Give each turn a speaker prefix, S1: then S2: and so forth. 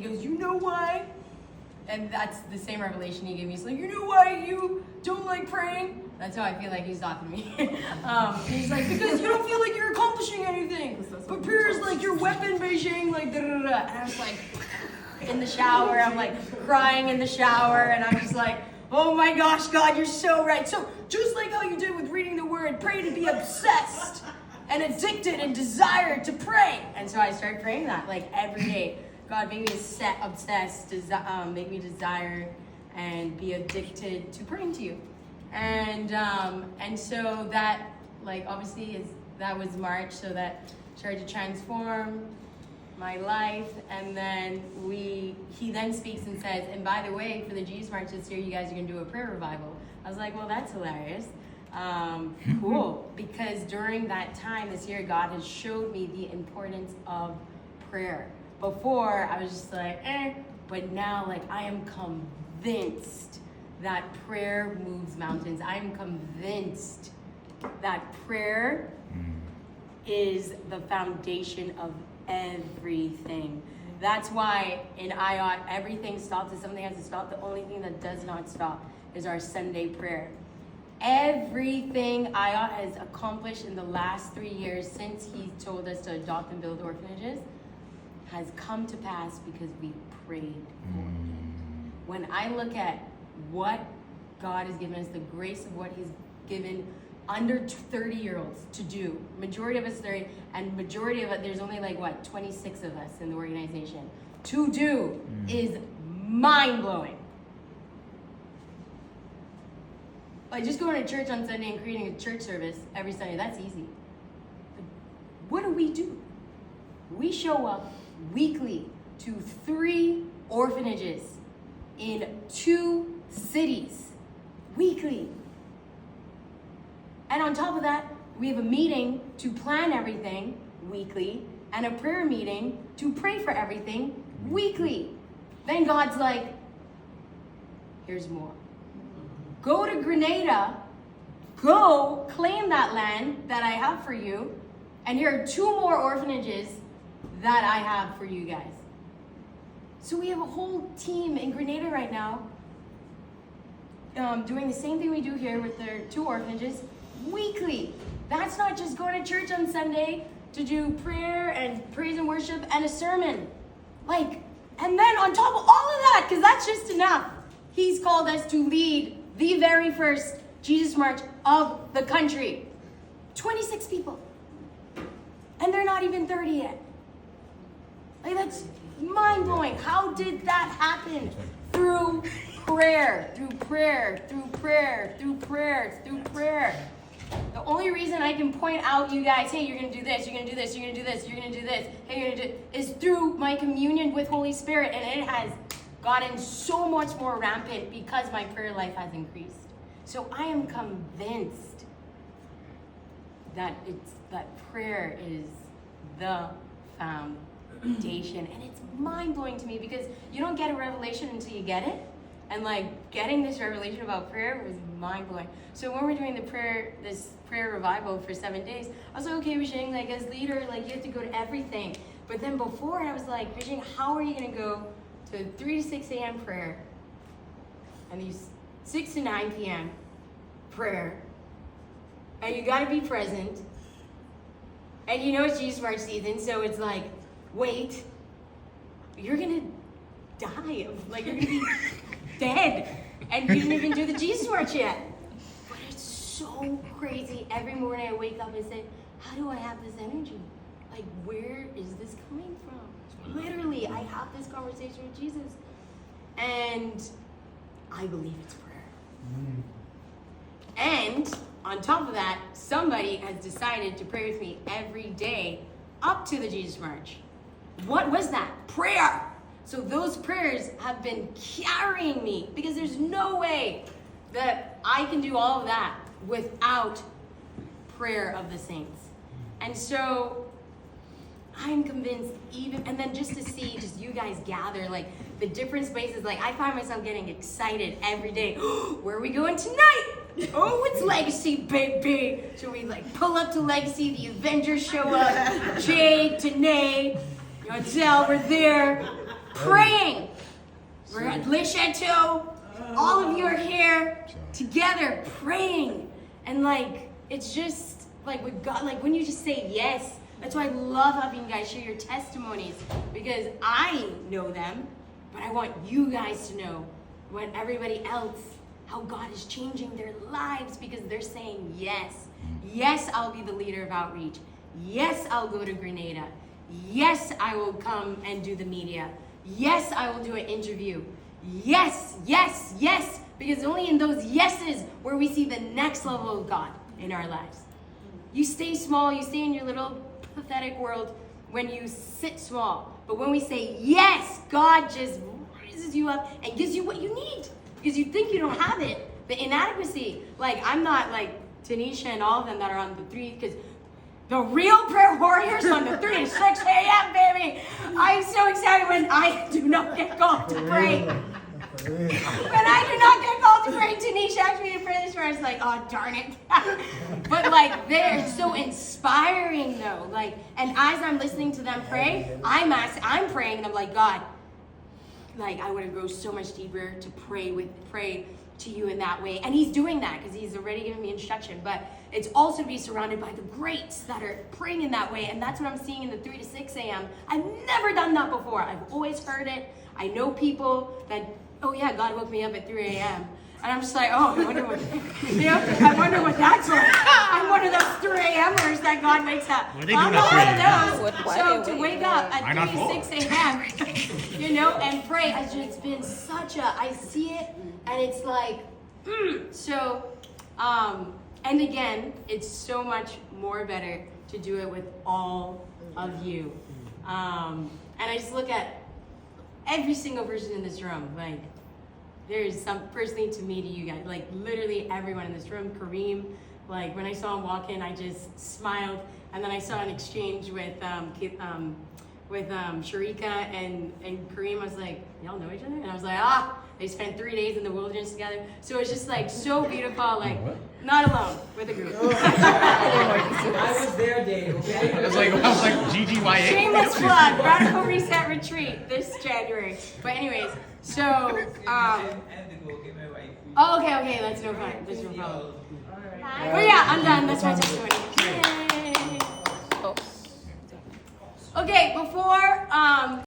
S1: goes, you know why? And that's the same revelation he gave me. He's like, you know why you don't like praying? That's how I feel like he's talking to me. He's like, because you don't feel like you're accomplishing anything. But prayer is like your weapon, Beijing, like da-da-da-da. And I was like, in the shower, I'm like crying in the shower, and I'm just like, oh my gosh, God, you're so right. So just like how you did with reading the word, pray to be obsessed and addicted and desired to pray. And so I started praying that like every day. God, make me obsessed, make me desire and be addicted to praying to you. And so that, like, obviously that was March, so that started to transform my life. And then he then speaks and says, and by the way, for the Jesus March this year, you guys are gonna do a prayer revival. I was like, well, that's hilarious. Cool, because during that time this year, God has showed me the importance of prayer. Before, I was just like, but now, like, I am convinced that prayer moves mountains. I am convinced that prayer is the foundation of everything. That's why in IOT, everything stops. If something has to stop, the only thing that does not stop is our Sunday prayer. Everything IOT has accomplished in the last 3 years since he told us to adopt and build orphanages has come to pass because we prayed for it. When I look at what God has given us, the grace of what he's given under 30-year-olds to do, majority of us 30, and majority of it, there's only like, 26 of us in the organization, to do is mind-blowing. Like just going to church on Sunday and creating a church service every Sunday, that's easy. But what do? We show up weekly to 3 orphanages in 2 cities, weekly. And on top of that, we have a meeting to plan everything weekly and a prayer meeting to pray for everything weekly. Then God's like, here's more. Go to Grenada, go claim that land that I have for you, and here are 2 more orphanages that I have for you guys. So we have a whole team in Grenada right now doing the same thing we do here with their 2 orphanages weekly. That's not just going to church on Sunday to do prayer and praise and worship and a sermon. And then on top of all of that, because that's just enough, he's called us to lead the very first Jesus March of the country. 26 people. And they're not even 30 yet. That's mind-blowing. How did that happen? Through prayer, through prayer, through prayer, through prayer, through prayer. The only reason I can point out you guys, hey, you're going to do this, you're going to do this, you're going to do this, you're going to do this, hey, you're going to do is through my communion with Holy Spirit. And it has gotten so much more rampant because my prayer life has increased. So I am convinced that prayer is the foundation. And it's mind-blowing to me because you don't get a revelation until you get it. And getting this revelation about prayer was mind-blowing. So when we're doing this prayer revival for 7 days, I was like, okay, Vijay, as leader, you have to go to everything. But then before, I was like, Vijay, how are you going to go to 3 to 6 a.m. prayer and these 6 to 9 p.m. prayer, and you got to be present, and you know it's Jesus March season, so it's wait, you're gonna die, you're gonna be dead, and you didn't even do the Jesus March yet. But it's so crazy. Every morning I wake up and say, how do I have this energy? Where is this coming from? Literally, I have this conversation with Jesus, and I believe it's prayer. And on top of that, somebody has decided to pray with me every day up to the Jesus March. What was that? Prayer. So those prayers have been carrying me because there's no way that I can do all of that without prayer of the saints. And so I'm convinced and then just to see you guys gather, the different spaces, I find myself getting excited every day. Where are we going tonight? Oh, it's Legacy, baby. So we pull up to Legacy, the Avengers show up, Jade, Tanae, Adele, we're there. praying. We're at Le Chateau. All of you are here together praying. And like, it's just like with God, like when you just say yes. That's why I love having you guys share your testimonies, because I know them, but I want you guys to know what everybody else, how God is changing their lives because they're saying yes. Yes, I'll be the leader of outreach. Yes, I'll go to Grenada. Yes, I will come and do the media. Yes, I will do an interview. Yes, yes, yes, because only in those yeses where we see the next level of God in our lives. You stay small, you stay in your little pathetic world when you sit small. But when we say yes, God just raises you up and gives you what you need because you think you don't have it. The inadequacy, like I'm not like Tanisha and all of them that are on the 3, because the real prayer warriors on the 3 to 6 a.m. baby. I'm so excited when I do not get called to pray. When I do not get called to pray, Tanisha asked me to pray this prayer. I was like, oh darn it. But like they're so inspiring though. Like, and as I'm listening to them pray, I'm praying and I'm like, God, like I want to go so much deeper to pray to you in that way. And he's doing that because he's already given me instruction. But it's also to be surrounded by the greats that are praying in that way. And that's what I'm seeing in the 3 to 6 a.m. I've never done that before. I've always heard it. I know people that, oh yeah, God woke me up at 3 a.m. And I'm just like, oh, I wonder what, I wonder what that's like. I'm one of those 3 a.m.ers that God wakes up. I'm not one of those. So to wake up at 3 to 6 a.m., you know, and pray, it's been such a, I see it, and it's like, and again, it's so much more better to do it with all of you. And I just look at every single person in this room, like, there's some personally to me, to you guys, like literally everyone in this room. Kareem, like when I saw him walk in, I just smiled, and then I saw an exchange with Sharika and Kareem. I was like, y'all know each other? And I was like, they spent 3 days in the wilderness together. So it's just like so beautiful, like not alone, with a group.
S2: I was there, Dave, okay? I was like GGYA.
S1: Shameless plug, Radical Reset Retreat this January. But anyways, so, oh, okay, that's no fun. That's no problem. But yeah, I'm done. That's my testimony. Yay. Okay, before,